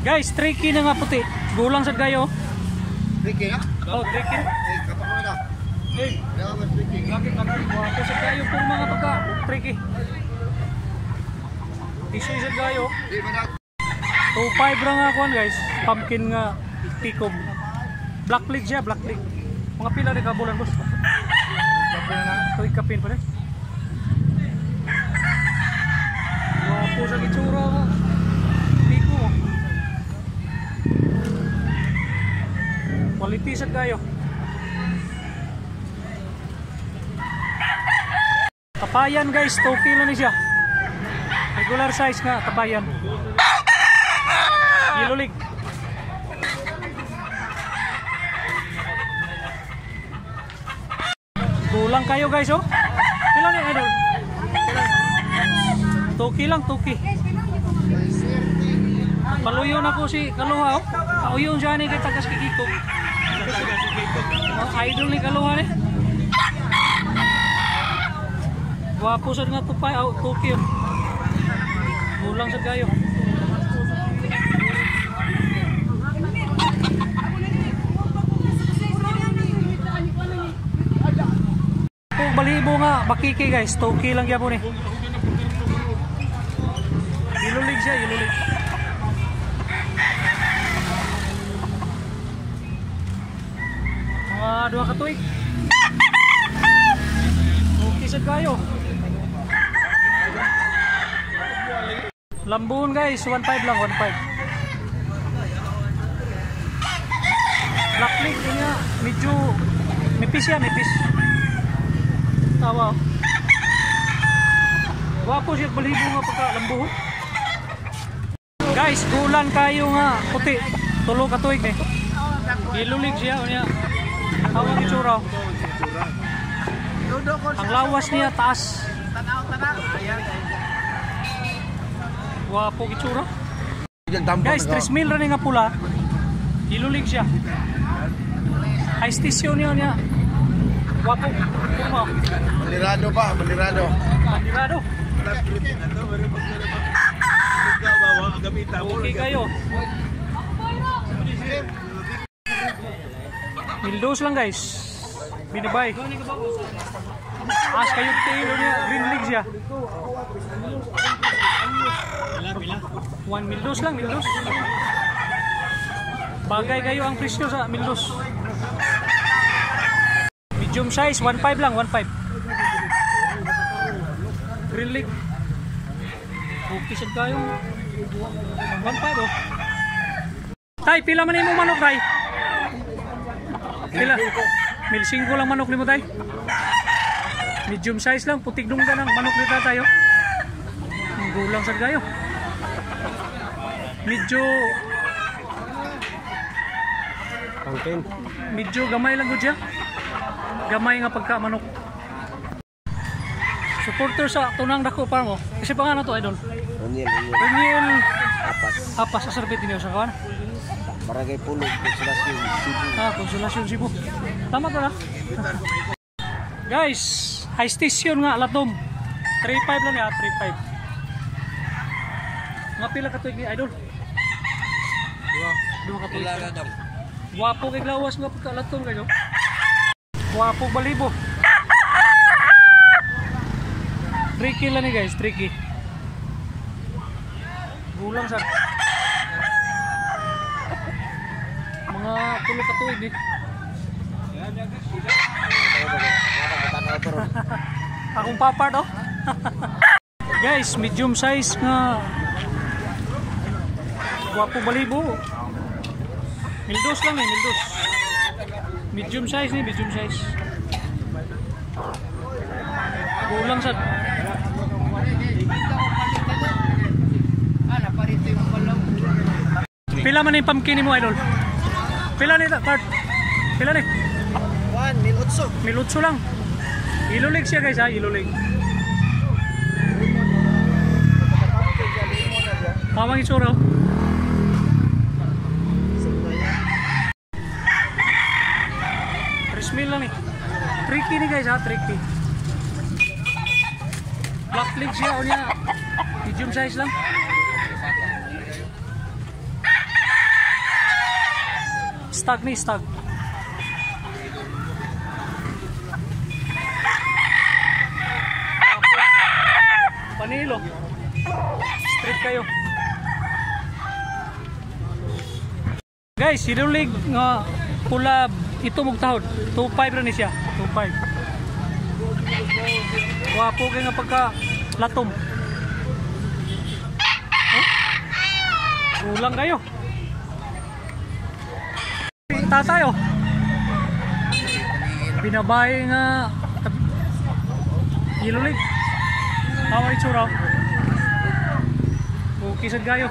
Guys, tricky na nga puti. Gulang sa gayo. Tricky na? Oh, tricky. Kapak mo na. Hey, Kaya mas tricky. wapo sa gayo puro mga pagka tricky. Issue sa gayo. Di ba na? 2.5 lang nga kuan guys. Pumpkin nga pikom. Black leg siya, black leg. Mga pila rin kabulan boss. Tuwig kapin pa rin. Wapo sa itsura mo. Piko. Quality sa gayo. Kapayan guys, 2 kilo na siya. Regular size nga, kapayan. Yellow leg. Kulang kayo guys oh. Ilan yung idol? 2 lang, 2. Paluyo na ko si Kaluha oh. Kauyong siya ni kay tagas kikikog. Idol ni Kaluha ni. Wapo sa nga tupay oh, 2 oh. Kulang sa gayo. Balibo nga, bakiki guys, 2 lang yapon eh. Ilulig siya, ilulig. Mga 2 katuig. Okay sad kayo. Lambun guys, 1.5 lang, 1.5. Black leg niya, medyo nipis yan, nipis. Tawa. Wapo siya balibo nga pagka lambuhon. Guys, gulan kayo nga puti. Tulo ka tuig eh. Ilulig siya niya. Tawag itsura. Ang lawas niya taas. Wapo itsura. Guys, 3,000 rin nga pula. Ilulig siya. High station niya. Wapo. Balirado pa, balirado. Balirado. Okay kayo. Mildos lang guys. Binibay. As kayo tayo niya. Green league siya. 1 mildos lang, mildos. Bagay kayo ang presyo sa mildos. Medium size, 1.5 lang, 1.5. Green leg. Okay sad kayo. 1.5 oh. Tay, pila man mo manok tay? Pila? 1,500 lang manok ni mo tay. Medium size lang, putik dunggan ang manok ni tayo. Ang gulang sad kayo. Medyo gamay lang gud siya. Gamay nga pagka manok. Supporter sa tunang dako pa mo. Kasi pa nga na to idol. Reniel Apas sa servit niyo sa kawan. Barangay Pulo, Konsolasyon, Cebu. Konsolasyon Cebu. Tama to na. Guys, high station nga Latom. 3.5 lang ya, 3.5. Nga pila ka tuig ni idol? Dua ka tuig. Wapo kay lawas nga pagka Latom kayo. Wapo balibo. Tricky lang ni guys, tricky. Gulang sa mga pulo ka tuig eh. Akong papart oh. Guys, medium size nga. Wapo balibo. Mildos lang eh, mildos. Medium size ni, medium size. Kulang sad. Pila man yung pumpkin mo idol? Pila ni part? Pila ni? 1,800 lang. Ilulig siya guys ha, ilulig. Tawang itsura oh. Mil lang eh. Tricky ni guys ha, tricky. Black leg siya o niya. Medium size lang. Stag ni stag. Panilo. Straight kayo. Guys, sinulig nga pula ito mugtahod. 2.5 ra ni siya. 2.5. Wapo kay nga pagka latom. Oh? Ulang kayo. Tatayo. Binabae nga ilulig. Hawa itsura. Okay sad kayo.